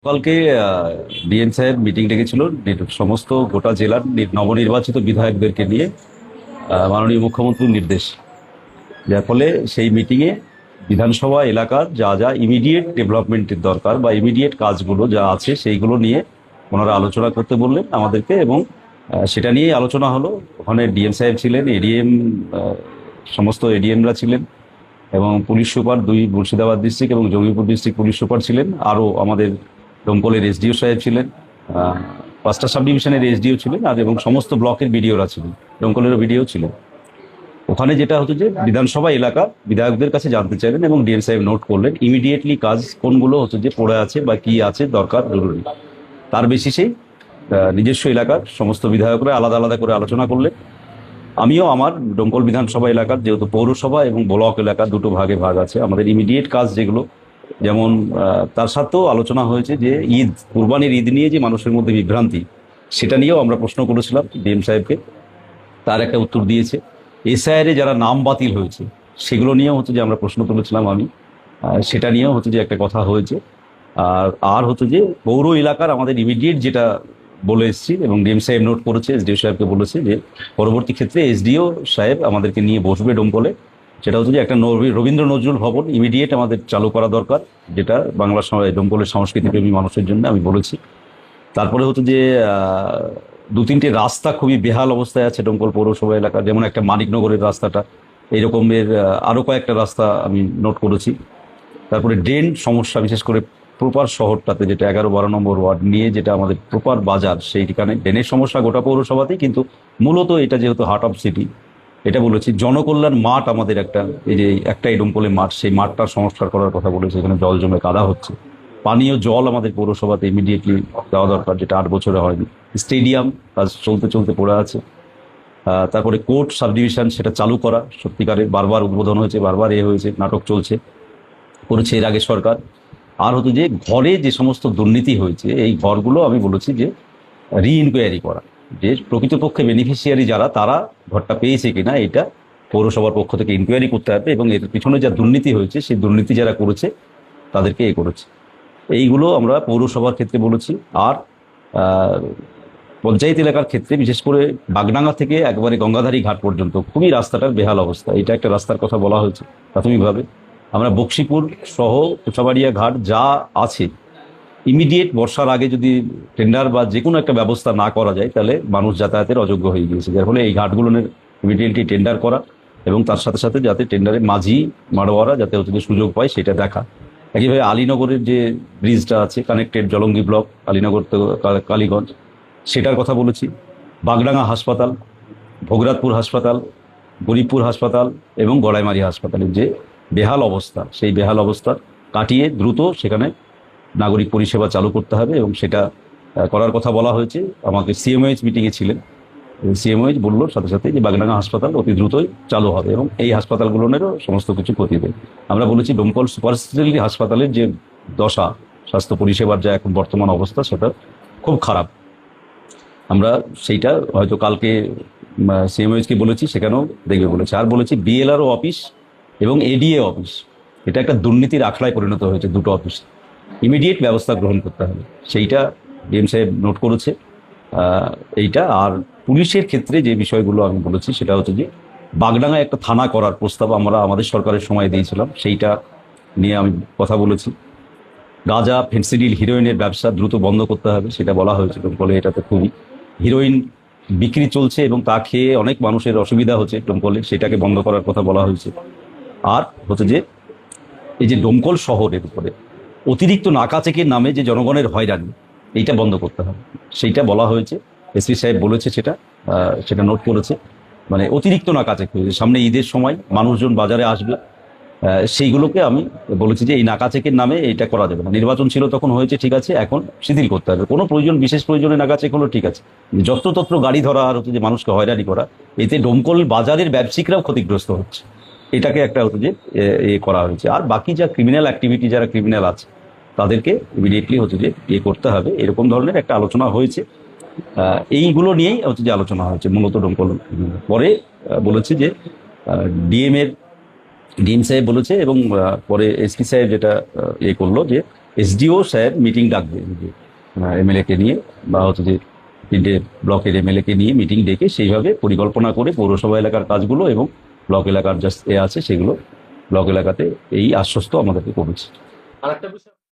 কালকে ডিএম সাহেব মিটিং ডেকেছিল সমস্ত গোটা জেলার নবনির্বাচিত বিধায়কদেরকে নিয়ে। মাননীয় মুখ্যমন্ত্রীর নির্দেশ, যার ফলে সেই মিটিংয়ে বিধানসভা এলাকার যা যা ইমিডিয়েট ডেভেলপমেন্টের দরকার বা ইমিডিয়েট কাজগুলো যা আছে সেইগুলো নিয়ে ওনারা আলোচনা করতে বললেন আমাদেরকে, এবং সেটা নিয়েই আলোচনা হলো। ওখানে ডিএম সাহেব ছিলেন, এডিএম, সমস্ত এডিএমরা ছিলেন, এবং পুলিশ সুপার দুই মুর্শিদাবাদ ডিস্ট্রিক্ট এবং জঙ্গিপুর ডিস্ট্রিক্ট পুলিশ সুপার ছিলেন। আরও আমাদের দমকলের এসডিও সাহেব ছিলেন, পাঁচটা সাব ডিভিশনের এসডিও ছিলেন, আর এবং সমস্ত ব্লকের বিডিওরা ছিলেন, দমকলেরও বিডিও ছিলেন। ওখানে যেটা হতো যে বিধানসভা এলাকা বিধায়কদের কাছে জানতে চাইলেন, এবং ডিএম সাহেব নোট করলেন ইমিডিয়েটলি কাজ কোনগুলো হতো যে পড়ে আছে বা কি আছে দরকার জরুরি। তার বেসিসেই নিজস্ব এলাকার সমস্ত বিধায়করা আলাদা আলাদা করে আলোচনা করলেন। আমিও আমার দমকল বিধানসভা এলাকার, যেহেতু পৌরসভা এবং ব্লক এলাকা দুটো ভাগে ভাগ আছে, আমাদের ইমিডিয়েট কাজ যেগুলো, যেমন তার সাথেও আলোচনা হয়েছে যে ঈদ, কুরবানির ঈদ নিয়ে যে মানুষের মধ্যে বিভ্রান্তি, সেটা নিয়েও আমরা প্রশ্ন করেছিলাম ডিএম সাহেবকে। তার একটা উত্তর দিয়েছে। এসআইআরে যারা নাম বাতিল হয়েছে সেগুলো নিয়েও হচ্ছে যে আমরা প্রশ্ন তুলেছিলাম আমি, সেটা নিয়েও হচ্ছে যে একটা কথা হয়েছে। আর আর হচ্ছে যে পৌর এলাকার আমাদের ইমিডিয়েট যেটা বলে এসেছি, এবং ডিএম সাহেব নোট করেছে, এসডিও সাহেবকে বলেছে যে পরবর্তী ক্ষেত্রে এসডিও সাহেব আমাদেরকে নিয়ে বসবে ডোমকলে। সেটা হচ্ছে যে একটা রবীন্দ্র নজরুল ভবন ইমিডিয়েট আমাদের চালু করা দরকার, যেটা বাংলা ডোমকলের সংস্কৃতিপ্রেমী মানুষের জন্য আমি বলেছি। তারপরে হচ্ছে যে দু তিনটে রাস্তা খুবই বেহাল অবস্থায় আছে ডোমকল পৌরসভা এলাকা, যেমন একটা মানিকনগরের রাস্তাটা, এই রকমের আরও কয়েকটা রাস্তা আমি নোট করেছি। তারপরে ড্রেন সমস্যা, বিশেষ করে প্রপার শহরটাতে, যেটা 11-12 নম্বর ওয়ার্ড নিয়ে যেটা আমাদের প্রপার বাজার, সেইখানে ড্রেনের সমস্যা গোটা পৌরসভাতেই, কিন্তু মূলত এটা যেহেতু হার্ট অফ সিটি, এটা বলেছি। জনকল্যাণ মাঠ আমাদের একটা, এই যে একটাই ডোমকলে মাঠ, সেই মাঠটার সংস্কার করার কথা বলেছে, এখানে জল জমে কাদা হচ্ছে। পানীয় জল আমাদের পৌরসভাতে ইমিডিয়েটলি দেওয়া দরকার, যেটা 8 বছরে হয়নি। স্টেডিয়াম কাজ চলতে চলতে পড়ে আছে। তারপরে কোর্ট সাব ডিভিশন, সেটা চালু করা, সত্যিকারের বারবার উদ্বোধন হয়েছে, বারবার হয়েছে, নাটক চলছে, করেছে এর আগে সরকার। আর হতো যে ঘরে যে সমস্ত দুর্নীতি হয়েছে, এই ঘরগুলো আমি বলেছি যে রি-ইনকোয়ারি করা, যে প্রকৃতপক্ষে বেনিফিশিয়ারি যারা, তারা ঘরটা পেয়েছে কিনা, এটা পৌরসভার পক্ষ থেকে ইনকোয়ারি করতে হবে, এবং এর পিছনে যা দুর্নীতি হয়েছে সেই দুর্নীতি যারা করেছে তাদেরকে করেছে। এইগুলো আমরা পৌরসভার ক্ষেত্রে বলেছি। আর পঞ্চায়েত এলাকার ক্ষেত্রে, বিশেষ করে বাগডাঙ্গা থেকে একবারে গঙ্গাধারী ঘাট পর্যন্ত খুবই রাস্তাটার বেহাল অবস্থা, এটা একটা রাস্তার কথা বলা হয়েছে প্রাথমিকভাবে। আমরা বক্সিপুর সহ কুচাবাড়িয়া ঘাট যা আছে, ইমিডিয়েট বর্ষার আগে যদি টেন্ডার বা যে কোনো একটা ব্যবস্থা না করা যায়, তাহলে মানুষ যাতায়াতের অযোগ্য হয়ে গিয়েছে, যার ফলে এই ঘাটগুলোর ইমিডিয়েটলি টেন্ডার করা, এবং তার সাথে সাথে যাতে টেন্ডারে মাঝি মাড়োয়ারা যাতে হচ্ছে সুযোগ পায় সেটা দেখা। একইভাবে আলীনগরের যে ব্রিজটা আছে কানেক্টেড, জলঙ্গি ব্লক আলীনগর তো কালীগঞ্জ, সেটার কথা বলেছি। বাগডাঙ্গা হাসপাতাল, ভোগরাতপুর হাসপাতাল, গরিবপুর হাসপাতাল এবং গড়াইমারি হাসপাতালের যে বেহাল অবস্থা, সেই বেহাল অবস্থা কাটিয়ে দ্রুত সেখানে নাগরিক পরিষেবা চালু করতে হবে, এবং সেটা করার কথা বলা হয়েছে। আমাকে সিএমওএইচ মিটিংয়ে ছিলেন, সিএমওএইচ বললো সাথে সাথে যে বাগডাঙ্গা হাসপাতাল অতি দ্রুতই চালু হবে, এবং এই হাসপাতালগুলোরও সমস্ত কিছু ক্ষতি দেবে। আমরা বলেছি ডোমকল সুপার স্পেশালিটি হাসপাতালের যে দশা, স্বাস্থ্য পরিষেবার যা এখন বর্তমান অবস্থা, সেটা খুব খারাপ। আমরা সেইটা হয়তো কালকে সিএমওএইচকে বলেছি, সেখানেও দেখবে বলেছে। আর বলেছি বিএলআরও অফিস এবং এডিএ অফিস, এটা একটা দুর্নীতির আখড়ায় পরিণত হয়েছে, দুটো অফিস, ইমিডিয়েট ব্যবস্থা গ্রহণ করতে হবে, সেইটা ডিএম সাহেব নোট করেছে। এইটা আর পুলিশের ক্ষেত্রে যে বিষয়গুলো আমি বলেছি, সেটা হচ্ছে যে বাগডাঙ্গায় একটা থানা করার প্রস্তাব আমরা আমাদের সরকারের সময় দিয়েছিলাম, সেইটা নিয়ে আমি কথা বলেছি। গাঁজা, ফেন্সিডিল, হিরোইনের ব্যবসা দ্রুত বন্ধ করতে হবে, সেটা বলা হয়েছিল। ফলে এটাতে খুবই হিরোইন বিক্রি চলছে, এবং তা খেয়ে অনেক মানুষের অসুবিধা হচ্ছে ডোমকলে, সেটাকে বন্ধ করার কথা বলা হয়েছে। আর হচ্ছে যে এই যে ডোমকল শহরের উপরে অতিরিক্ত নাকা চেকের নামে যে জনগণের হয়রানি, এইটা বন্ধ করতে হবে, সেইটা বলা হয়েছে। এসপি সাহেব বলেছে, সেটা নোট করেছে। মানে অতিরিক্ত নাকা চেক হয়েছে, সামনে ঈদের সময় মানুষজন বাজারে আসবে, সেইগুলোকে আমি বলেছি যে এই নাকা চেকের নামে এটা করা যাবে না। নির্বাচন ছিল তখন হয়েছে, ঠিক আছে, এখন শিথিল করতে হবে। কোনো প্রয়োজন, বিশেষ প্রয়োজনে নাকা চেক হলো, ঠিক আছে। যত্রতত্র গাড়ি ধরা আর হচ্ছে যে মানুষকে হয়রানি করা, এতে ডোমকল বাজারের ব্যবসায়িকরাও ক্ষতিগ্রস্ত হচ্ছে, এটাকে একটা হচ্ছে যে করা হয়েছে। আর বাকি যা ক্রিমিনাল অ্যাক্টিভিটি, যারা ক্রিমিনাল আছে তাদেরকে ইমিডিয়েটলি হচ্ছে যে করতে হবে, এরকম ধরনের একটা আলোচনা হয়েছে। এইগুলো নিয়েই হচ্ছে যে আলোচনা হয়েছে মূলত ডোমকল। পরে বলেছি যে ডিএম সাহেব বলেছে, এবং পরে এসপি সাহেব যেটা করলো যে এসডিও স্যার মিটিং ডাকবে এমএলএ কে নিয়ে, বা হচ্ছে যে 3টে ব্লকের এমএলএ কে নিয়ে মিটিং ডেকে সেইভাবে পরিকল্পনা করে পৌরসভা এলাকার কাজগুলো এবং ব্লক এলাকার যা আছে সেগুলো ব্লক এলাকাতে এই আশ্বস্ত আমাদেরকে করেছে। আরেকটা বিষয়